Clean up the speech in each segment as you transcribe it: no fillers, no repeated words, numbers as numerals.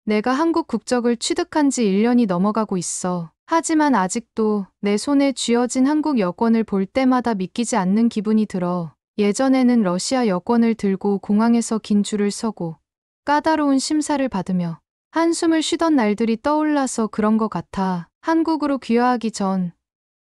내가 한국 국적을 취득한 지 1년이 넘어가고 있어. 하지만 아직도 내 손에 쥐어진 한국 여권을 볼 때마다 믿기지 않는 기분이 들어. 예전에는 러시아 여권을 들고 공항에서 긴 줄을 서고 까다로운 심사를 받으며 한숨을 쉬던 날들이 떠올라서 그런 것 같아. 한국으로 귀화하기 전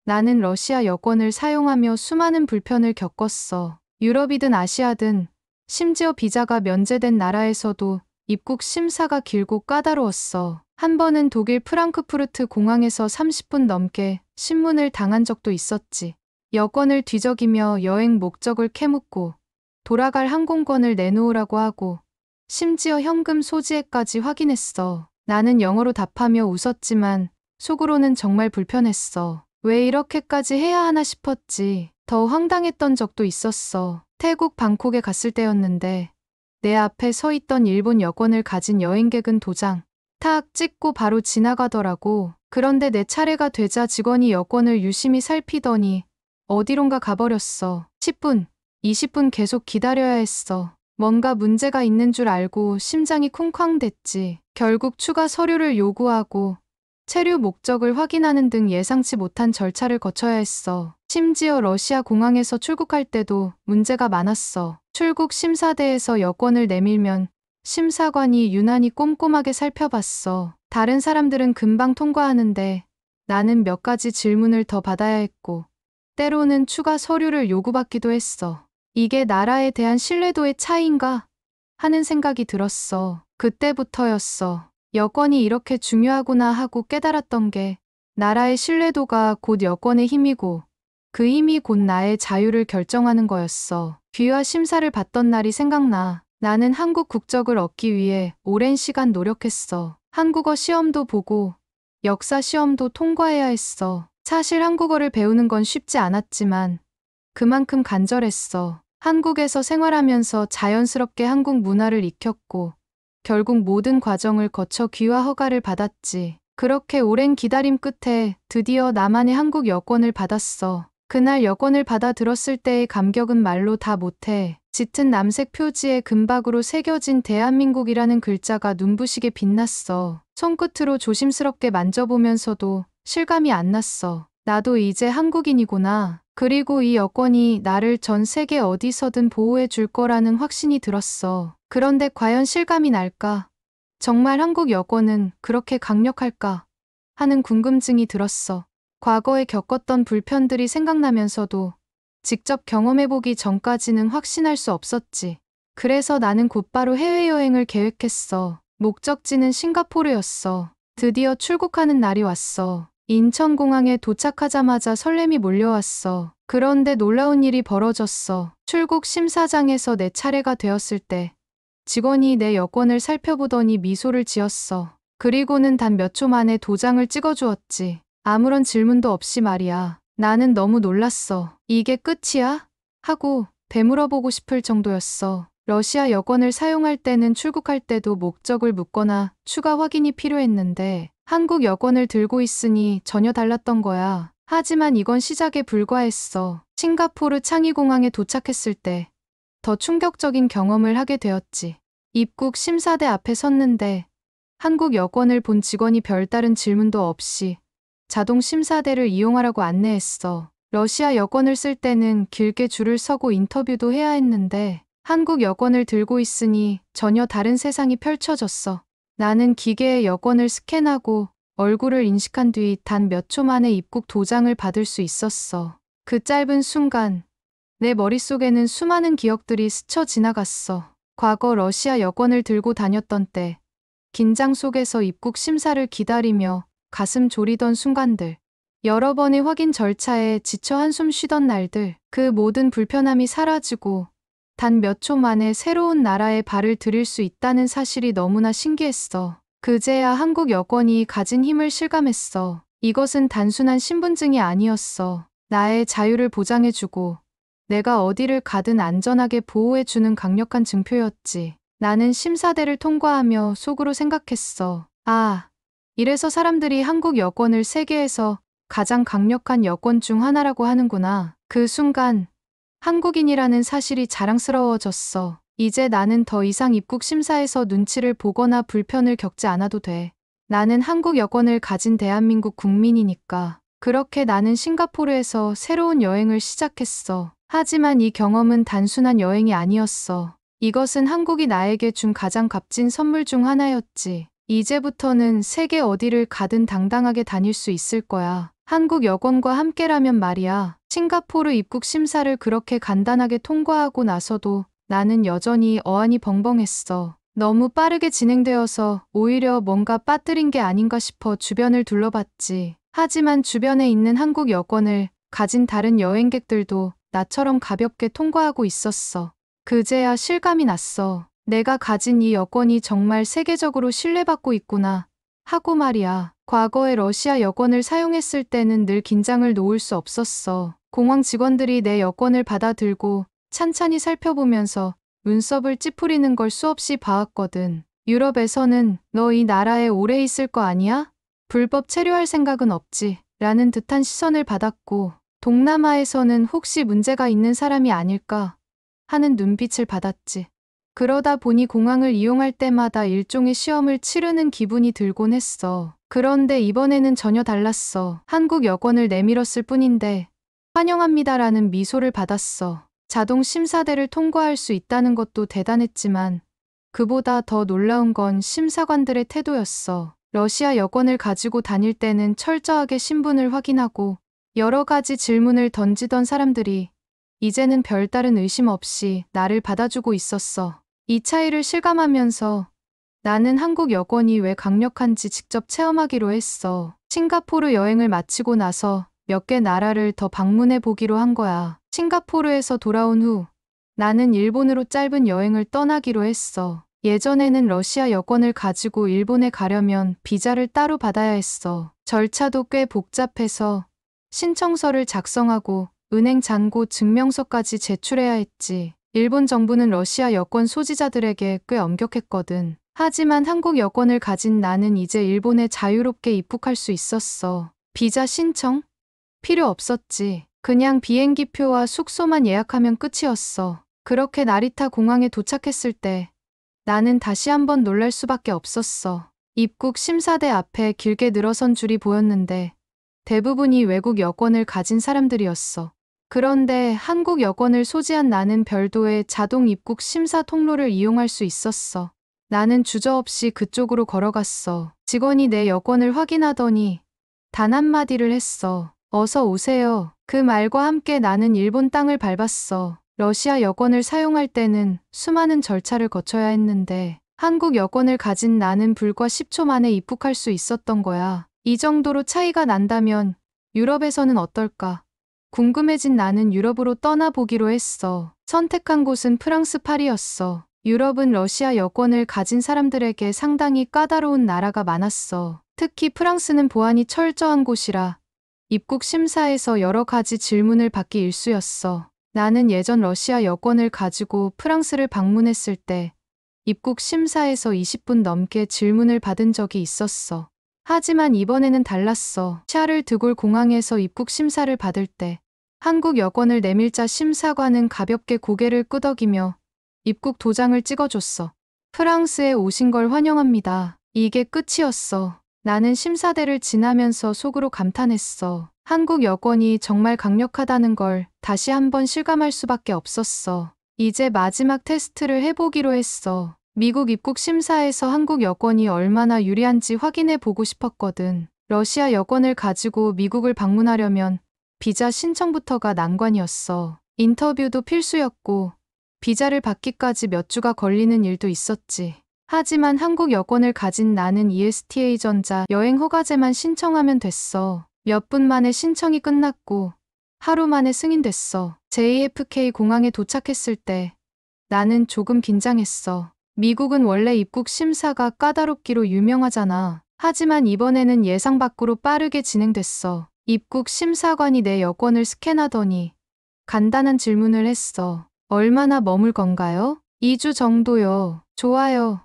나는 러시아 여권을 사용하며 수많은 불편을 겪었어. 유럽이든 아시아든 심지어 비자가 면제된 나라에서도 입국 심사가 길고 까다로웠어. 한 번은 독일 프랑크푸르트 공항에서 30분 넘게 신문을 당한 적도 있었지. 여권을 뒤적이며 여행 목적을 캐묻고 돌아갈 항공권을 내놓으라고 하고 심지어 현금 소지액까지 확인했어. 나는 영어로 답하며 웃었지만 속으로는 정말 불편했어. 왜 이렇게까지 해야 하나 싶었지. 더 황당했던 적도 있었어. 태국 방콕에 갔을 때였는데 내 앞에 서 있던 일본 여권을 가진 여행객은 도장 탁 찍고 바로 지나가더라고. 그런데 내 차례가 되자 직원이 여권을 유심히 살피더니 어디론가 가버렸어. 10분, 20분 계속 기다려야 했어. 뭔가 문제가 있는 줄 알고 심장이 쿵쾅댔지. 결국 추가 서류를 요구하고 체류 목적을 확인하는 등 예상치 못한 절차를 거쳐야 했어. 심지어 러시아 공항에서 출국할 때도 문제가 많았어. 출국 심사대에서 여권을 내밀면 심사관이 유난히 꼼꼼하게 살펴봤어. 다른 사람들은 금방 통과하는데 나는 몇 가지 질문을 더 받아야 했고 때로는 추가 서류를 요구받기도 했어. 이게 나라에 대한 신뢰도의 차이인가 하는 생각이 들었어. 그때부터였어. 여권이 이렇게 중요하구나 하고 깨달았던 게 나라의 신뢰도가 곧 여권의 힘이고 그 힘이 곧 나의 자유를 결정하는 거였어. 귀화 심사를 받던 날이 생각나. 나는 한국 국적을 얻기 위해 오랜 시간 노력했어. 한국어 시험도 보고 역사 시험도 통과해야 했어. 사실 한국어를 배우는 건 쉽지 않았지만 그만큼 간절했어. 한국에서 생활하면서 자연스럽게 한국 문화를 익혔고 결국 모든 과정을 거쳐 귀화 허가를 받았지. 그렇게 오랜 기다림 끝에 드디어 나만의 한국 여권을 받았어. 그날 여권을 받아 들었을 때의 감격은 말로 다 못해. 짙은 남색 표지에 금박으로 새겨진 대한민국이라는 글자가 눈부시게 빛났어. 손끝으로 조심스럽게 만져보면서도 실감이 안 났어. 나도 이제 한국인이구나. 그리고 이 여권이 나를 전 세계 어디서든 보호해 줄 거라는 확신이 들었어. 그런데 과연 실감이 날까? 정말 한국 여권은 그렇게 강력할까? 하는 궁금증이 들었어. 과거에 겪었던 불편들이 생각나면서도 직접 경험해보기 전까지는 확신할 수 없었지. 그래서 나는 곧바로 해외여행을 계획했어. 목적지는 싱가포르였어. 드디어 출국하는 날이 왔어. 인천공항에 도착하자마자 설렘이 몰려왔어. 그런데 놀라운 일이 벌어졌어. 출국 심사장에서 내 차례가 되었을 때 직원이 내 여권을 살펴보더니 미소를 지었어. 그리고는 단 몇 초 만에 도장을 찍어주었지. 아무런 질문도 없이 말이야. 나는 너무 놀랐어. 이게 끝이야? 하고 되물어보고 싶을 정도였어. 러시아 여권을 사용할 때는 출국할 때도 목적을 묻거나 추가 확인이 필요했는데 한국 여권을 들고 있으니 전혀 달랐던 거야. 하지만 이건 시작에 불과했어. 싱가포르 창의공항에 도착했을 때 더 충격적인 경험을 하게 되었지. 입국 심사대 앞에 섰는데 한국 여권을 본 직원이 별다른 질문도 없이 자동 심사대를 이용하라고 안내했어. 러시아 여권을 쓸 때는 길게 줄을 서고 인터뷰도 해야 했는데 한국 여권을 들고 있으니 전혀 다른 세상이 펼쳐졌어. 나는 기계에 여권을 스캔하고 얼굴을 인식한 뒤 단 몇 초 만에 입국 도장을 받을 수 있었어. 그 짧은 순간 내 머릿속에는 수많은 기억들이 스쳐 지나갔어. 과거 러시아 여권을 들고 다녔던 때, 긴장 속에서 입국 심사를 기다리며 가슴 졸이던 순간들, 여러 번의 확인 절차에 지쳐 한숨 쉬던 날들, 그 모든 불편함이 사라지고 단 몇 초 만에 새로운 나라에 발을 들일 수 있다는 사실이 너무나 신기했어. 그제야 한국 여권이 가진 힘을 실감했어. 이것은 단순한 신분증이 아니었어. 나의 자유를 보장해주고 내가 어디를 가든 안전하게 보호해주는 강력한 증표였지. 나는 심사대를 통과하며 속으로 생각했어. 아, 이래서 사람들이 한국 여권을 세계에서 가장 강력한 여권 중 하나라고 하는구나. 그 순간 한국인이라는 사실이 자랑스러워졌어. 이제 나는 더 이상 입국 심사에서 눈치를 보거나 불편을 겪지 않아도 돼. 나는 한국 여권을 가진 대한민국 국민이니까. 그렇게 나는 싱가포르에서 새로운 여행을 시작했어. 하지만 이 경험은 단순한 여행이 아니었어. 이것은 한국이 나에게 준 가장 값진 선물 중 하나였지. 이제부터는 세계 어디를 가든 당당하게 다닐 수 있을 거야. 한국 여권과 함께라면 말이야. 싱가포르 입국 심사를 그렇게 간단하게 통과하고 나서도 나는 여전히 어안이 벙벙했어. 너무 빠르게 진행되어서 오히려 뭔가 빠뜨린 게 아닌가 싶어 주변을 둘러봤지. 하지만 주변에 있는 한국 여권을 가진 다른 여행객들도 나처럼 가볍게 통과하고 있었어. 그제야 실감이 났어. 내가 가진 이 여권이 정말 세계적으로 신뢰받고 있구나. 하고 말이야. 과거에 러시아 여권을 사용했을 때는 늘 긴장을 놓을 수 없었어. 공항 직원들이 내 여권을 받아들고 찬찬히 살펴보면서 눈썹을 찌푸리는 걸 수없이 봐왔거든. 유럽에서는 너 이 나라에 오래 있을 거 아니야? 불법 체류할 생각은 없지? 라는 듯한 시선을 받았고, 동남아에서는 혹시 문제가 있는 사람이 아닐까 하는 눈빛을 받았지. 그러다 보니 공항을 이용할 때마다 일종의 시험을 치르는 기분이 들곤 했어. 그런데 이번에는 전혀 달랐어. 한국 여권을 내밀었을 뿐인데 환영합니다라는 미소를 받았어. 자동 심사대를 통과할 수 있다는 것도 대단했지만 그보다 더 놀라운 건 심사관들의 태도였어. 러시아 여권을 가지고 다닐 때는 철저하게 신분을 확인하고 여러 가지 질문을 던지던 사람들이 이제는 별다른 의심 없이 나를 받아주고 있었어. 이 차이를 실감하면서 나는 한국 여권이 왜 강력한지 직접 체험하기로 했어. 싱가포르 여행을 마치고 나서 몇 개 나라를 더 방문해 보기로 한 거야. 싱가포르에서 돌아온 후 나는 일본으로 짧은 여행을 떠나기로 했어. 예전에는 러시아 여권을 가지고 일본에 가려면 비자를 따로 받아야 했어. 절차도 꽤 복잡해서 신청서를 작성하고 은행 잔고 증명서까지 제출해야 했지. 일본 정부는 러시아 여권 소지자들에게 꽤 엄격했거든. 하지만 한국 여권을 가진 나는 이제 일본에 자유롭게 입국할 수 있었어. 비자 신청? 필요 없었지. 그냥 비행기표와 숙소만 예약하면 끝이었어. 그렇게 나리타 공항에 도착했을 때 나는 다시 한번 놀랄 수밖에 없었어. 입국 심사대 앞에 길게 늘어선 줄이 보였는데 대부분이 외국 여권을 가진 사람들이었어. 그런데 한국 여권을 소지한 나는 별도의 자동 입국 심사 통로를 이용할 수 있었어. 나는 주저없이 그쪽으로 걸어갔어. 직원이 내 여권을 확인하더니 단 한마디를 했어. 어서 오세요. 그 말과 함께 나는 일본 땅을 밟았어. 러시아 여권을 사용할 때는 수많은 절차를 거쳐야 했는데 한국 여권을 가진 나는 불과 10초 만에 입국할 수 있었던 거야. 이 정도로 차이가 난다면 유럽에서는 어떨까? 궁금해진 나는 유럽으로 떠나보기로 했어. 선택한 곳은 프랑스 파리였어. 유럽은 러시아 여권을 가진 사람들에게 상당히 까다로운 나라가 많았어. 특히 프랑스는 보안이 철저한 곳이라 입국 심사에서 여러 가지 질문을 받기 일쑤였어. 나는 예전 러시아 여권을 가지고 프랑스를 방문했을 때 입국 심사에서 20분 넘게 질문을 받은 적이 있었어. 하지만 이번에는 달랐어. 샤를 드골 공항에서 입국 심사를 받을 때 한국 여권을 내밀자 심사관은 가볍게 고개를 끄덕이며 입국 도장을 찍어줬어. 프랑스에 오신 걸 환영합니다. 이게 끝이었어. 나는 심사대를 지나면서 속으로 감탄했어. 한국 여권이 정말 강력하다는 걸 다시 한번 실감할 수밖에 없었어. 이제 마지막 테스트를 해보기로 했어. 미국 입국 심사에서 한국 여권이 얼마나 유리한지 확인해 보고 싶었거든. 러시아 여권을 가지고 미국을 방문하려면 비자 신청부터가 난관이었어. 인터뷰도 필수였고 비자를 받기까지 몇 주가 걸리는 일도 있었지. 하지만 한국 여권을 가진 나는 ESTA-전자 여행 허가제만 신청하면 됐어. 몇 분 만에 신청이 끝났고 하루 만에 승인됐어. JFK 공항에 도착했을 때 나는 조금 긴장했어. 미국은 원래 입국 심사가 까다롭기로 유명하잖아. 하지만 이번에는 예상 밖으로 빠르게 진행됐어. 입국 심사관이 내 여권을 스캔하더니 간단한 질문을 했어. 얼마나 머물 건가요? 2주 정도요. 좋아요.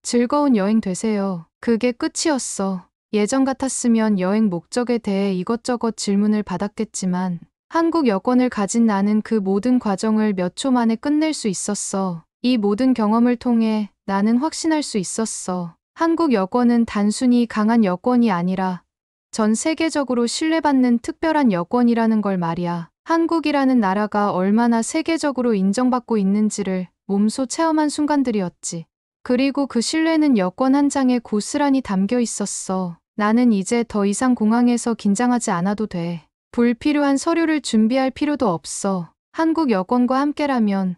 즐거운 여행 되세요. 그게 끝이었어. 예전 같았으면 여행 목적에 대해 이것저것 질문을 받았겠지만 한국 여권을 가진 나는 그 모든 과정을 몇 초 만에 끝낼 수 있었어. 이 모든 경험을 통해 나는 확신할 수 있었어. 한국 여권은 단순히 강한 여권이 아니라 전 세계적으로 신뢰받는 특별한 여권이라는 걸 말이야. 한국이라는 나라가 얼마나 세계적으로 인정받고 있는지를 몸소 체험한 순간들이었지. 그리고 그 신뢰는 여권 한 장에 고스란히 담겨 있었어. 나는 이제 더 이상 공항에서 긴장하지 않아도 돼. 불필요한 서류를 준비할 필요도 없어. 한국 여권과 함께라면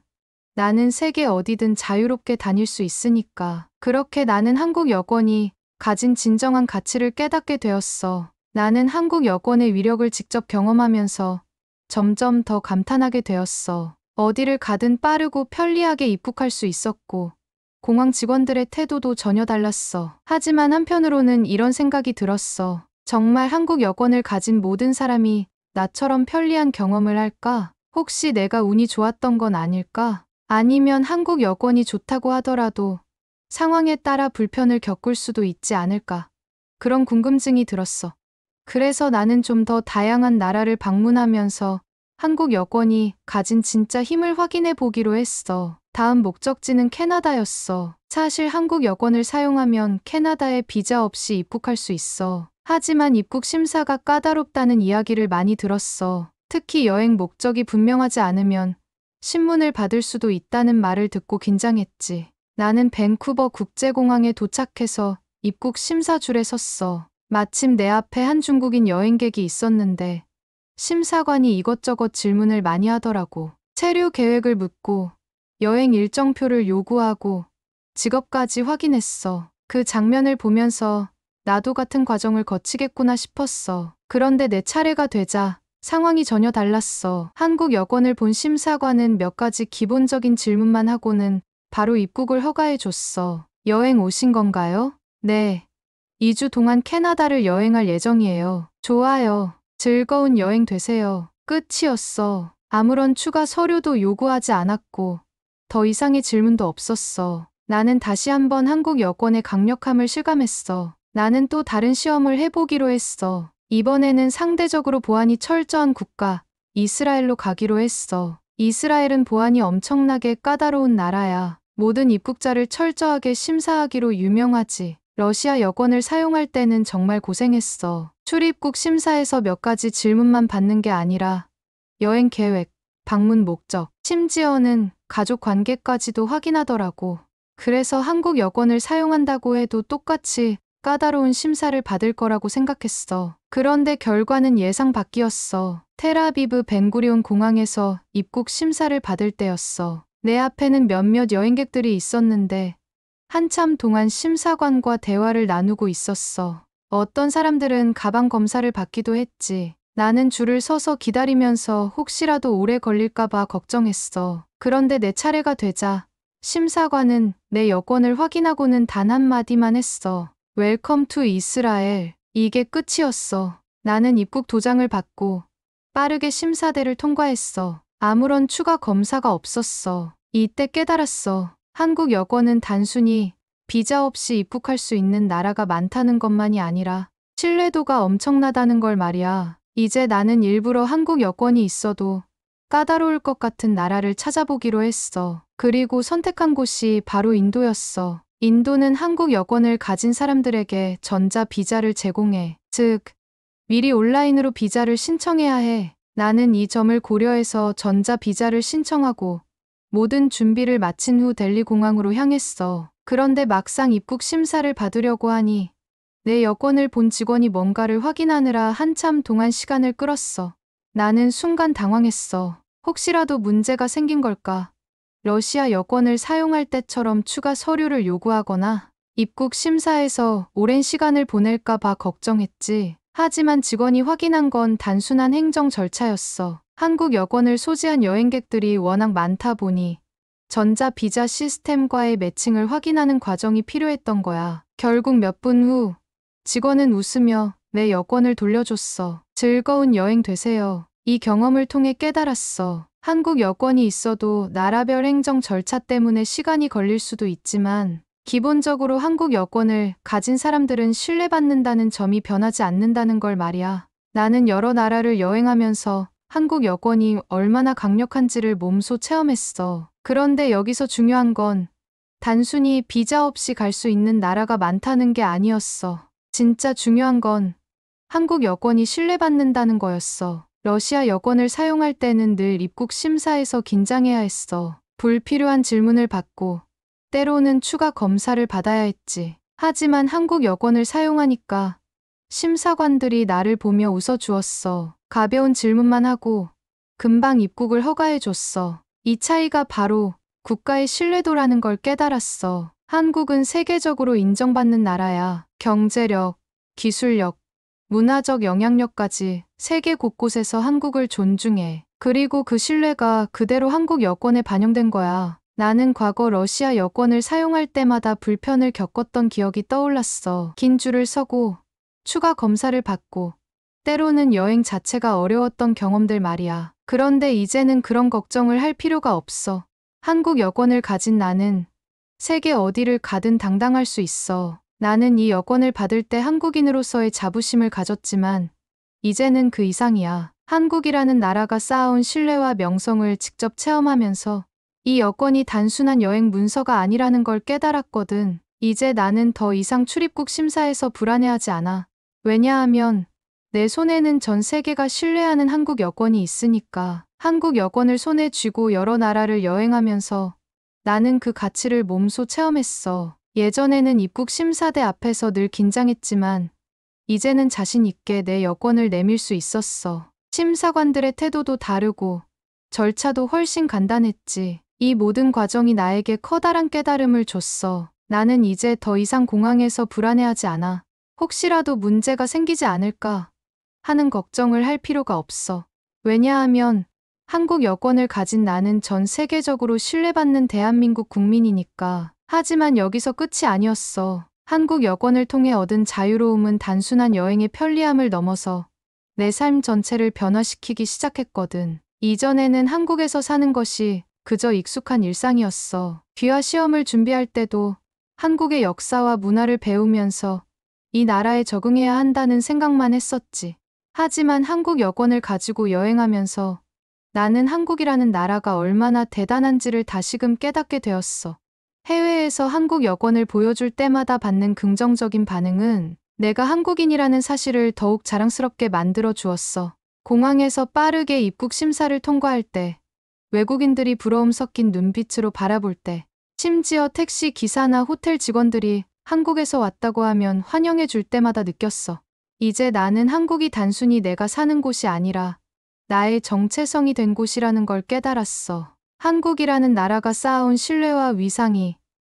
나는 세계 어디든 자유롭게 다닐 수 있으니까. 그렇게 나는 한국 여권이 가진 진정한 가치를 깨닫게 되었어. 나는 한국 여권의 위력을 직접 경험하면서 점점 더 감탄하게 되었어. 어디를 가든 빠르고 편리하게 입국할 수 있었고, 공항 직원들의 태도도 전혀 달랐어. 하지만 한편으로는 이런 생각이 들었어. 정말 한국 여권을 가진 모든 사람이 나처럼 편리한 경험을 할까? 혹시 내가 운이 좋았던 건 아닐까? 아니면 한국 여권이 좋다고 하더라도 상황에 따라 불편을 겪을 수도 있지 않을까? 그런 궁금증이 들었어. 그래서 나는 좀 더 다양한 나라를 방문하면서 한국 여권이 가진 진짜 힘을 확인해 보기로 했어. 다음 목적지는 캐나다였어. 사실 한국 여권을 사용하면 캐나다에 비자 없이 입국할 수 있어. 하지만 입국 심사가 까다롭다는 이야기를 많이 들었어. 특히 여행 목적이 분명하지 않으면 신문을 받을 수도 있다는 말을 듣고 긴장했지. 나는 밴쿠버 국제공항에 도착해서 입국 심사줄에 섰어. 마침 내 앞에 한 중국인 여행객이 있었는데 심사관이 이것저것 질문을 많이 하더라고. 체류 계획을 묻고 여행 일정표를 요구하고 직업까지 확인했어. 그 장면을 보면서 나도 같은 과정을 거치겠구나 싶었어. 그런데 내 차례가 되자 상황이 전혀 달랐어. 한국 여권을 본 심사관은 몇 가지 기본적인 질문만 하고는 바로 입국을 허가해 줬어. 여행 오신 건가요? 네. 2주 동안 캐나다를 여행할 예정이에요. 좋아요. 즐거운 여행 되세요. 끝이었어. 아무런 추가 서류도 요구하지 않았고 더 이상의 질문도 없었어. 나는 다시 한번 한국 여권의 강력함을 실감했어. 나는 또 다른 시험을 해보기로 했어. 이번에는 상대적으로 보안이 철저한 국가, 이스라엘로 가기로 했어. 이스라엘은 보안이 엄청나게 까다로운 나라야. 모든 입국자를 철저하게 심사하기로 유명하지. 러시아 여권을 사용할 때는 정말 고생했어. 출입국 심사에서 몇 가지 질문만 받는 게 아니라 여행 계획, 방문 목적, 심지어는 가족 관계까지도 확인하더라고. 그래서 한국 여권을 사용한다고 해도 똑같이 까다로운 심사를 받을 거라고 생각했어. 그런데 결과는 예상 밖이었어. 텔아비브 벤구리온 공항에서 입국 심사를 받을 때였어. 내 앞에는 몇몇 여행객들이 있었는데 한참 동안 심사관과 대화를 나누고 있었어. 어떤 사람들은 가방 검사를 받기도 했지. 나는 줄을 서서 기다리면서 혹시라도 오래 걸릴까봐 걱정했어. 그런데 내 차례가 되자 심사관은 내 여권을 확인하고는 단 한마디만 했어. 웰컴 투 이스라엘. 이게 끝이었어. 나는 입국 도장을 받고 빠르게 심사대를 통과했어. 아무런 추가 검사가 없었어. 이때 깨달았어. 한국 여권은 단순히 비자 없이 입국할 수 있는 나라가 많다는 것만이 아니라 신뢰도가 엄청나다는 걸 말이야. 이제 나는 일부러 한국 여권이 있어도 까다로울 것 같은 나라를 찾아보기로 했어. 그리고 선택한 곳이 바로 인도였어. 인도는 한국 여권을 가진 사람들에게 전자 비자를 제공해. 즉, 미리 온라인으로 비자를 신청해야 해. 나는 이 점을 고려해서 전자 비자를 신청하고 모든 준비를 마친 후 델리 공항으로 향했어. 그런데 막상 입국 심사를 받으려고 하니 내 여권을 본 직원이 뭔가를 확인하느라 한참 동안 시간을 끌었어. 나는 순간 당황했어. 혹시라도 문제가 생긴 걸까? 러시아 여권을 사용할 때처럼 추가 서류를 요구하거나 입국 심사에서 오랜 시간을 보낼까 봐 걱정했지. 하지만 직원이 확인한 건 단순한 행정 절차였어. 한국 여권을 소지한 여행객들이 워낙 많다 보니 전자 비자 시스템과의 매칭을 확인하는 과정이 필요했던 거야. 결국 몇 분 후 직원은 웃으며 내 여권을 돌려줬어. 즐거운 여행 되세요. 이 경험을 통해 깨달았어. 한국 여권이 있어도 나라별 행정 절차 때문에 시간이 걸릴 수도 있지만 기본적으로 한국 여권을 가진 사람들은 신뢰받는다는 점이 변하지 않는다는 걸 말이야. 나는 여러 나라를 여행하면서 한국 여권이 얼마나 강력한지를 몸소 체험했어. 그런데 여기서 중요한 건 단순히 비자 없이 갈 수 있는 나라가 많다는 게 아니었어. 진짜 중요한 건 한국 여권이 신뢰받는다는 거였어. 러시아 여권을 사용할 때는 늘 입국 심사에서 긴장해야 했어. 불필요한 질문을 받고 때로는 추가 검사를 받아야 했지. 하지만 한국 여권을 사용하니까 심사관들이 나를 보며 웃어주었어. 가벼운 질문만 하고 금방 입국을 허가해줬어. 이 차이가 바로 국가의 신뢰도라는 걸 깨달았어. 한국은 세계적으로 인정받는 나라야. 경제력, 기술력, 문화적 영향력까지 세계 곳곳에서 한국을 존중해. 그리고 그 신뢰가 그대로 한국 여권에 반영된 거야. 나는 과거 러시아 여권을 사용할 때마다 불편을 겪었던 기억이 떠올랐어. 긴 줄을 서고 추가 검사를 받고 때로는 여행 자체가 어려웠던 경험들 말이야. 그런데 이제는 그런 걱정을 할 필요가 없어. 한국 여권을 가진 나는 세계 어디를 가든 당당할 수 있어. 나는 이 여권을 받을 때 한국인으로서의 자부심을 가졌지만 이제는 그 이상이야. 한국이라는 나라가 쌓아온 신뢰와 명성을 직접 체험하면서 이 여권이 단순한 여행 문서가 아니라는 걸 깨달았거든. 이제 나는 더 이상 출입국 심사에서 불안해하지 않아. 왜냐하면 내 손에는 전 세계가 신뢰하는 한국 여권이 있으니까. 한국 여권을 손에 쥐고 여러 나라를 여행하면서 나는 그 가치를 몸소 체험했어. 예전에는 입국 심사대 앞에서 늘 긴장했지만 이제는 자신 있게 내 여권을 내밀 수 있었어. 심사관들의 태도도 다르고 절차도 훨씬 간단했지. 이 모든 과정이 나에게 커다란 깨달음을 줬어. 나는 이제 더 이상 공항에서 불안해하지 않아. 혹시라도 문제가 생기지 않을까 하는 걱정을 할 필요가 없어. 왜냐하면 한국 여권을 가진 나는 전 세계적으로 신뢰받는 대한민국 국민이니까. 하지만 여기서 끝이 아니었어. 한국 여권을 통해 얻은 자유로움은 단순한 여행의 편리함을 넘어서 내 삶 전체를 변화시키기 시작했거든. 이전에는 한국에서 사는 것이 그저 익숙한 일상이었어. 귀화 시험을 준비할 때도 한국의 역사와 문화를 배우면서 이 나라에 적응해야 한다는 생각만 했었지. 하지만 한국 여권을 가지고 여행하면서 나는 한국이라는 나라가 얼마나 대단한지를 다시금 깨닫게 되었어. 해외에서 한국 여권을 보여줄 때마다 받는 긍정적인 반응은 내가 한국인이라는 사실을 더욱 자랑스럽게 만들어 주었어. 공항에서 빠르게 입국 심사를 통과할 때, 외국인들이 부러움 섞인 눈빛으로 바라볼 때, 심지어 택시 기사나 호텔 직원들이 한국에서 왔다고 하면 환영해 줄 때마다 느꼈어. 이제 나는 한국이 단순히 내가 사는 곳이 아니라 나의 정체성이 된 곳이라는 걸 깨달았어. 한국이라는 나라가 쌓아온 신뢰와 위상이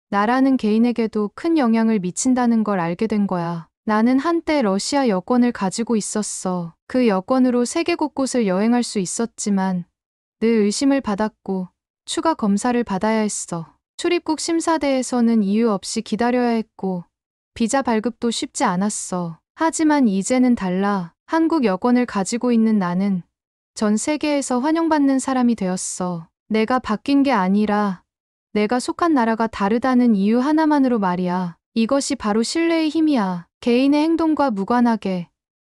나라는 개인에게도 큰 영향을 미친다는 걸 알게 된 거야. 나는 한때 러시아 여권을 가지고 있었어. 그 여권으로 세계 곳곳을 여행할 수 있었지만 늘 의심을 받았고 추가 검사를 받아야 했어. 출입국 심사대에서는 이유 없이 기다려야 했고 비자 발급도 쉽지 않았어. 하지만 이제는 달라. 한국 여권을 가지고 있는 나는 전 세계에서 환영받는 사람이 되었어. 내가 바뀐 게 아니라 내가 속한 나라가 다르다는 이유 하나만으로 말이야. 이것이 바로 신뢰의 힘이야. 개인의 행동과 무관하게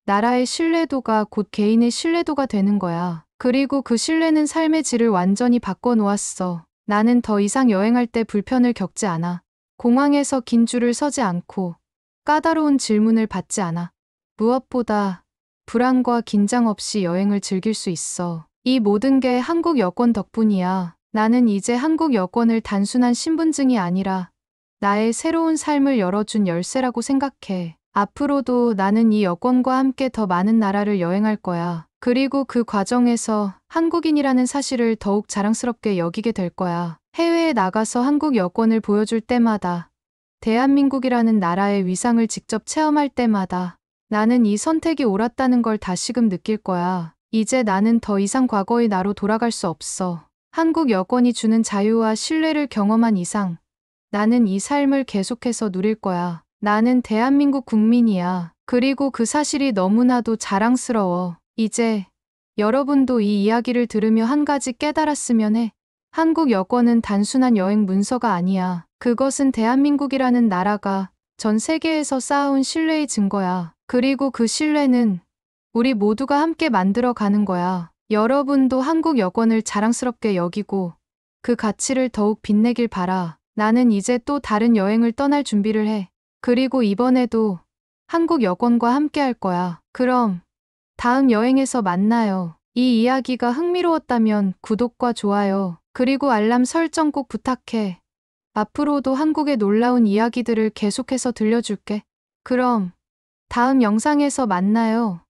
나라의 신뢰도가 곧 개인의 신뢰도가 되는 거야. 그리고 그 신뢰는 삶의 질을 완전히 바꿔놓았어. 나는 더 이상 여행할 때 불편을 겪지 않아. 공항에서 긴 줄을 서지 않고 까다로운 질문을 받지 않아. 무엇보다 불안과 긴장 없이 여행을 즐길 수 있어. 이 모든 게 한국 여권 덕분이야. 나는 이제 한국 여권을 단순한 신분증이 아니라 나의 새로운 삶을 열어준 열쇠라고 생각해. 앞으로도 나는 이 여권과 함께 더 많은 나라를 여행할 거야. 그리고 그 과정에서 한국인이라는 사실을 더욱 자랑스럽게 여기게 될 거야. 해외에 나가서 한국 여권을 보여줄 때마다, 대한민국이라는 나라의 위상을 직접 체험할 때마다 나는 이 선택이 옳았다는 걸 다시금 느낄 거야. 이제 나는 더 이상 과거의 나로 돌아갈 수 없어. 한국 여권이 주는 자유와 신뢰를 경험한 이상 나는 이 삶을 계속해서 누릴 거야. 나는 대한민국 국민이야. 그리고 그 사실이 너무나도 자랑스러워. 이제 여러분도 이 이야기를 들으며 한 가지 깨달았으면 해. 한국 여권은 단순한 여행 문서가 아니야. 그것은 대한민국이라는 나라가 전 세계에서 쌓아온 신뢰의 증거야. 그리고 그 신뢰는 우리 모두가 함께 만들어 가는 거야. 여러분도 한국 여권을 자랑스럽게 여기고 그 가치를 더욱 빛내길 바라. 나는 이제 또 다른 여행을 떠날 준비를 해. 그리고 이번에도 한국 여권과 함께 할 거야. 그럼 다음 여행에서 만나요. 이 이야기가 흥미로웠다면 구독과 좋아요, 그리고 알람 설정 꼭 부탁해. 앞으로도 한국의 놀라운 이야기들을 계속해서 들려줄게. 그럼 다음 영상에서 만나요.